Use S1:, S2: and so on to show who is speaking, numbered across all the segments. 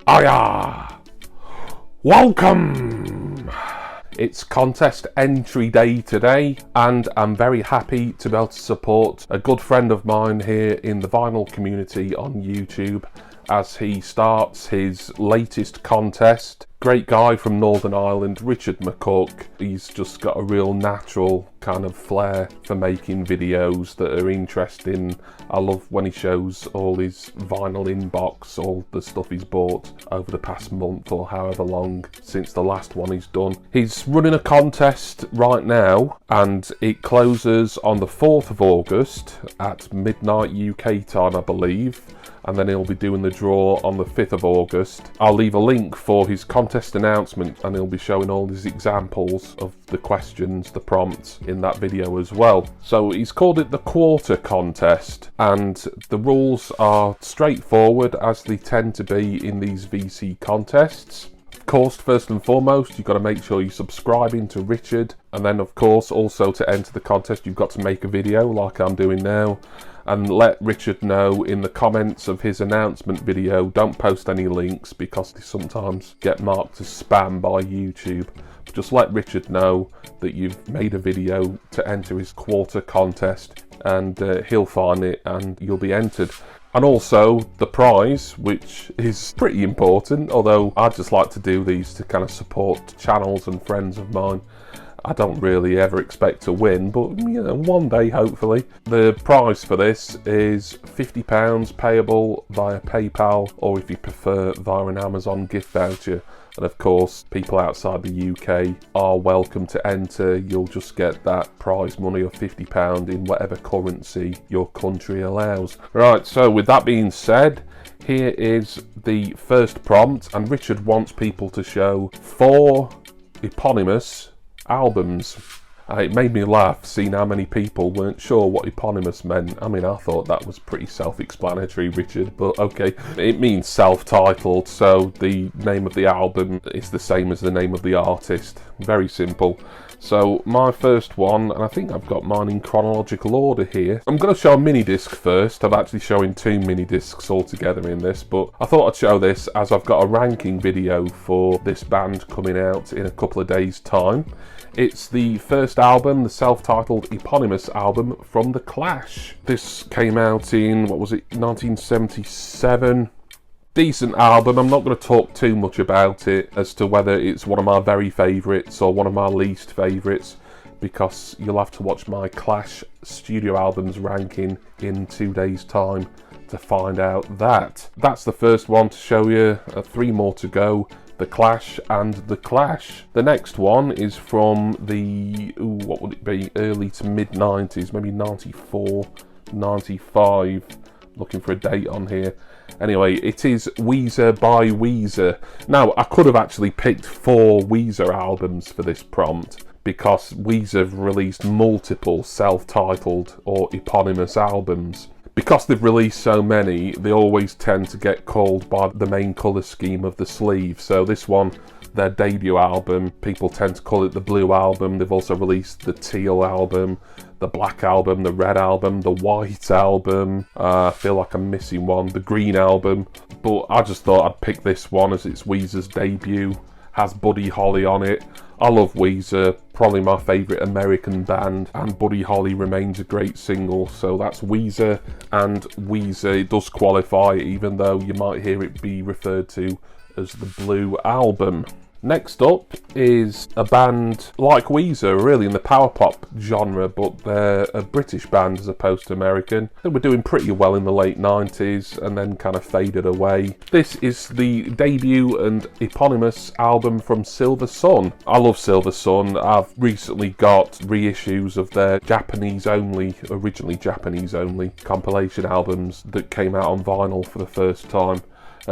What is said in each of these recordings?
S1: Hiya! Welcome! It's contest entry day today, and I'm very happy to be able to support a good friend of mine here in the vinyl community on YouTube as he starts his latest contest. Great guy from Northern Ireland, Richard McCook. He's just got a real natural kind of flair for making videos that are interesting. I love when he shows all his vinyl inbox, all the stuff he's bought over the past month or however long since the last one he's done. He's running a contest right now and it closes on the 4th of August at midnight UK time, I believe. And then he'll be doing the draw on the 5th of August. I'll leave a link for his contest announcement and he'll be showing all his examples of the questions, the prompts in that video as well. So he's called it the quarter contest, and the rules are straightforward as they tend to be in these VC contests. Of course, first and foremost, you've got to make sure you're subscribing to Richard, and then of course also to enter the contest you've got to make a video like I'm doing now and let Richard know in the comments of his announcement video. Don't post any links because they sometimes get marked as spam by YouTube. Just let Richard know that you've made a video to enter his quarter contest, and he'll find it and you'll be entered. And also the prize, which is pretty important, although I just like to do these to kind of support channels and friends of mine. I don't really ever expect to win, but you know, one day hopefully. The prize for this is £50 payable via PayPal, or if you prefer via an Amazon gift voucher. And of course, people outside the UK are welcome to enter. You'll just get that prize money of £50 in whatever currency your country allows. Right, so with that being said, here is the first prompt, and Richard wants people to show 4 eponymous albums. It made me laugh seeing how many people weren't sure what eponymous meant. I mean, I thought that was pretty self-explanatory, Richard, but okay. It means self-titled, so the name of the album is the same as the name of the artist. Very simple. So my first one, and I think I've got mine in chronological order here. I'm going to show a mini disc first. I'm actually showing 2 mini discs altogether in this, but I thought I'd show this as I've got a ranking video for this band coming out in a couple of days' time. It's the first album, the self-titled eponymous album from The Clash. This came out in, what was it, 1977. Decent album. I'm not going to talk too much about it as to whether it's one of my very favourites or one of my least favourites, because you'll have to watch my Clash studio albums ranking in 2 days' time to find out that. That's the first one to show you. 3 more to go. The Clash and The Clash. The next one is from the, what would it be, early to mid-90s, maybe 94, 95. Looking for a date on here. Anyway, it is Weezer by Weezer. Now, I could have actually picked 4 Weezer albums for this prompt, because Weezer have released multiple self-titled or eponymous albums. Because they've released so many, they always tend to get called by the main colour scheme of the sleeve. So this one, their debut album, people tend to call it the Blue Album. They've also released the Teal Album, the Black Album, the Red Album, the White Album. I feel like I'm missing one, the Green Album. But I just thought I'd pick this one as it's Weezer's debut. Has Buddy Holly on it. I love Weezer, probably my favourite American band, and Buddy Holly remains a great single, so that's Weezer and Weezer. It does qualify, even though you might hear it be referred to as the Blue Album. Next up is a band like Weezer, really in the power pop genre, but they're a British band as opposed to American. They were doing pretty well in the late 90s and then kind of faded away. This is the debut and eponymous album from Silver Sun. I love Silver Sun. I've recently got reissues of their originally Japanese only compilation albums that came out on vinyl for the first time.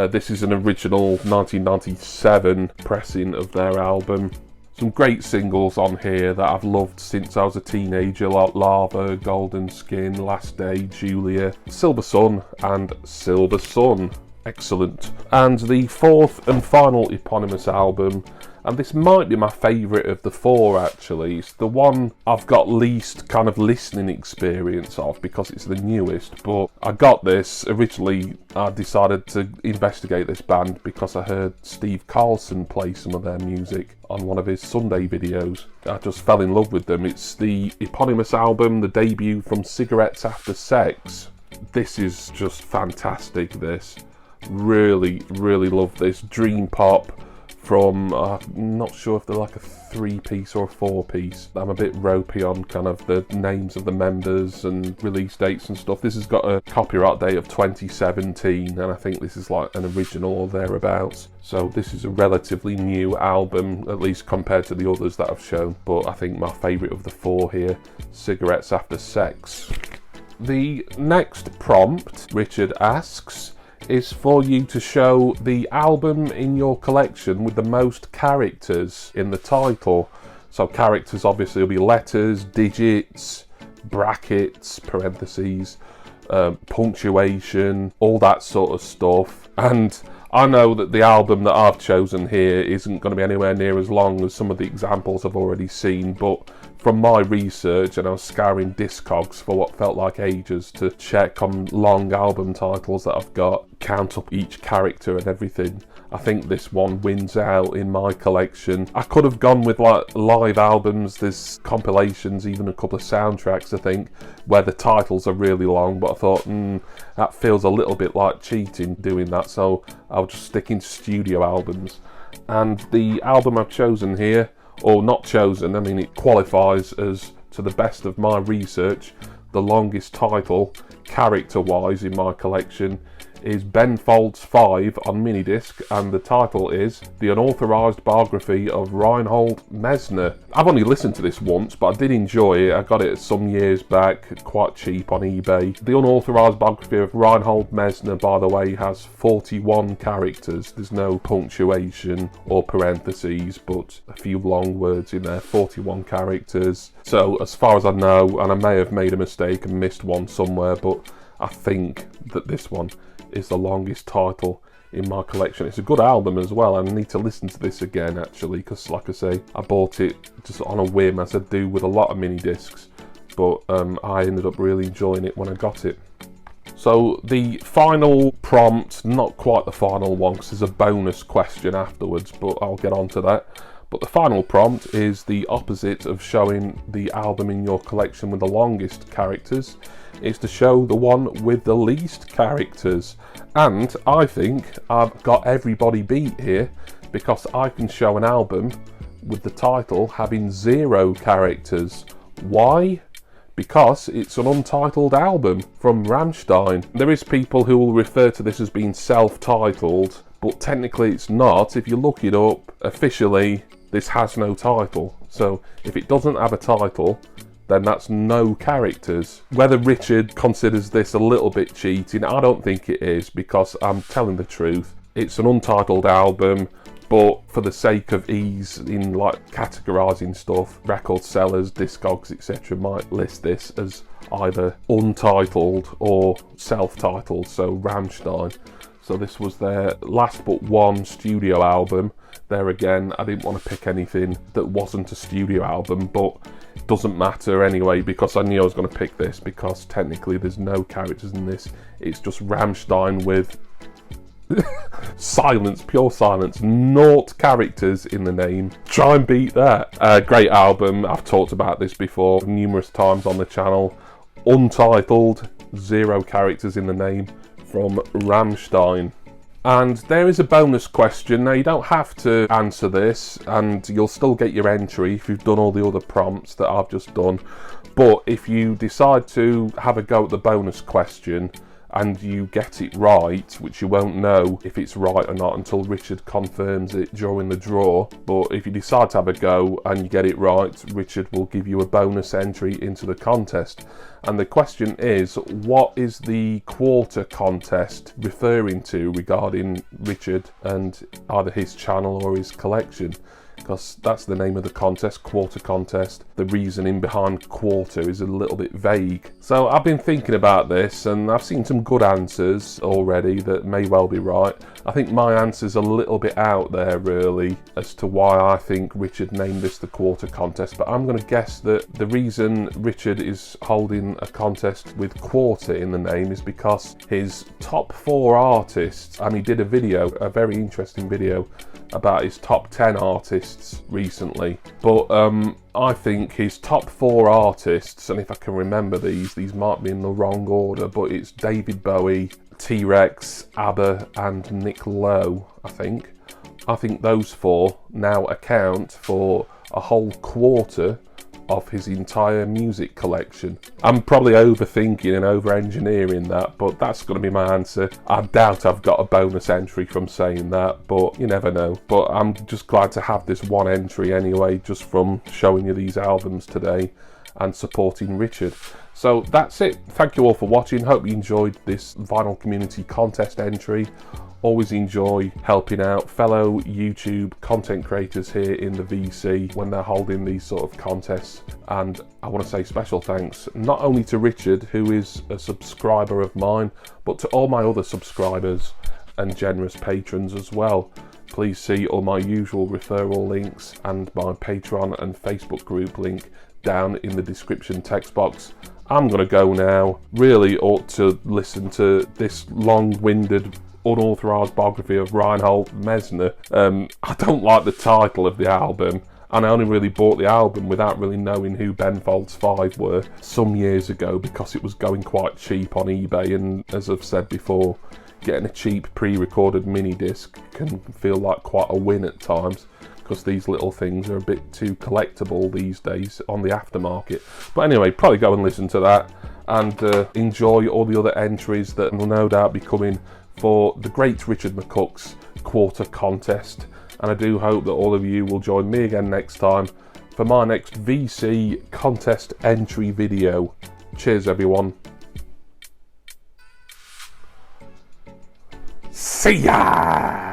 S1: This is an original 1997 pressing of their album. Some great singles on here that I've loved since I was a teenager, like Lava, Golden Skin, Last Day, Julia, Silver Sun and Silver Sun. Excellent. And the fourth and final eponymous album, and this might be my favourite of the four actually. It's the one I've got least kind of listening experience of because it's the newest, but I got this originally. I decided to investigate this band because I heard Steve Carlson play some of their music on one of his Sunday videos. I just fell in love with them. It's the eponymous album, the debut from Cigarettes After Sex. This is just fantastic, this. Really love this. Dream pop from, I'm not sure if they're like a 3-piece or a 4-piece. I'm a bit ropey on kind of the names of the members and release dates and stuff. This has got a copyright date of 2017, and I think this is like an original or thereabouts. So this is a relatively new album, at least compared to the others that I've shown, but I think my favourite of the four here, Cigarettes After Sex. The next prompt, Richard asks, is for you to show the album in your collection with the most characters in the title. So characters obviously will be letters, digits, brackets, parentheses, punctuation, all that sort of stuff. And I know that the album that I've chosen here isn't going to be anywhere near as long as some of the examples I've already seen, but from my research, and I was scouring Discogs for what felt like ages to check on long album titles that I've got, count up each character and everything, I think this one wins out in my collection. I could have gone with like live albums, there's compilations, even a couple of soundtracks I think, where the titles are really long, but I thought, that feels a little bit like cheating doing that, so I'll just stick in studio albums. And the album I've chosen here, or not chosen, I mean it qualifies as, to the best of my research, the longest title character-wise in my collection is Ben Folds 5 on minidisc, and the title is The Unauthorized Biography of Reinhold Messner. I've only listened to this once, but I did enjoy it. I got it some years back, quite cheap on eBay. The Unauthorized Biography of Reinhold Messner, by the way, has 41 characters. There's no punctuation or parentheses, but a few long words in there, 41 characters. So as far as I know, and I may have made a mistake and missed one somewhere, but I think that this one is the longest title in my collection. It's a good album as well. I need to listen to this again actually, because like I say, I bought it just on a whim, as I do with a lot of mini discs, but I ended up really enjoying it when I got it. So the final prompt, not quite the final one because there's a bonus question afterwards, but I'll get on to that. But the final prompt is the opposite of showing the album in your collection with the longest characters. It's to show the one with the least characters. And I think I've got everybody beat here, because I can show an album with the title having 0 characters. Why? Because it's an untitled album from Rammstein. There is people who will refer to this as being self-titled, but technically it's not. If you look it up, officially this has no title. So if it doesn't have a title, then that's no characters. Whether Richard considers this a little bit cheating, I don't think it is, because I'm telling the truth. It's an untitled album, but for the sake of ease in like categorising stuff, record sellers, Discogs, etc. might list this as either untitled or self-titled, so Rammstein. So this was their last but one studio album. There again, I didn't want to pick anything that wasn't a studio album, but it doesn't matter anyway, because I knew I was going to pick this, because technically there's no characters in this. It's just Rammstein with silence, pure silence, 0 characters in the name. Try and beat that. Great album. I've talked about this before numerous times on the channel. Untitled, 0 characters in the name, from Rammstein. And there is a bonus question. Now you don't have to answer this, and you'll still get your entry if you've done all the other prompts that I've just done. But if you decide to have a go at the bonus question and you get it right, which you won't know if it's right or not until Richard confirms it during the draw, but if you decide to have a go and you get it right, Richard will give you a bonus entry into the contest. And the question is, what is the quarter contest referring to regarding Richard and either his channel or his collection? because that's the name of the contest, quarter contest. The reasoning behind quarter is a little bit vague. So I've been thinking about this, and I've seen some good answers already that may well be right. I think my answer's a little bit out there really as to why I think Richard named this the quarter contest, but I'm going to guess that the reason Richard is holding a contest with quarter in the name is because his top 4 artists, and he did a video, a very interesting video about his top 10 artists recently, but I think his top 4 artists, and if I can remember these might be in the wrong order, but it's David Bowie, T-Rex, ABBA and Nick Lowe, I think. I think those 4 now account for a whole quarter of his entire music collection. I'm probably overthinking and over-engineering that, but that's going to be my answer. I doubt I've got a bonus entry from saying that, but you never know. But I'm just glad to have this one entry anyway, just from showing you these albums today and supporting Richard. So that's it. Thank you all for watching. Hope you enjoyed this vinyl community contest entry. Always enjoy helping out fellow YouTube content creators here in the VC when they're holding these sort of contests. And I want to say special thanks not only to Richard, who is a subscriber of mine, but to all my other subscribers and generous patrons as well. Please see all my usual referral links and my Patreon and Facebook group link down in the description text box. I'm going to go now. Really ought to listen to this long-winded unauthorised biography of Reinhold Messner. I don't like the title of the album, and I only really bought the album without really knowing who Ben Folds 5 were some years ago because it was going quite cheap on eBay, and as I've said before, getting a cheap pre-recorded mini disc can feel like quite a win at times because these little things are a bit too collectible these days on the aftermarket. But anyway, probably go and listen to that and enjoy all the other entries that will no doubt be coming for the great Richard McCook's quarter contest. And I do hope that all of you will join me again next time for my next VC contest entry video. Cheers everyone. See ya!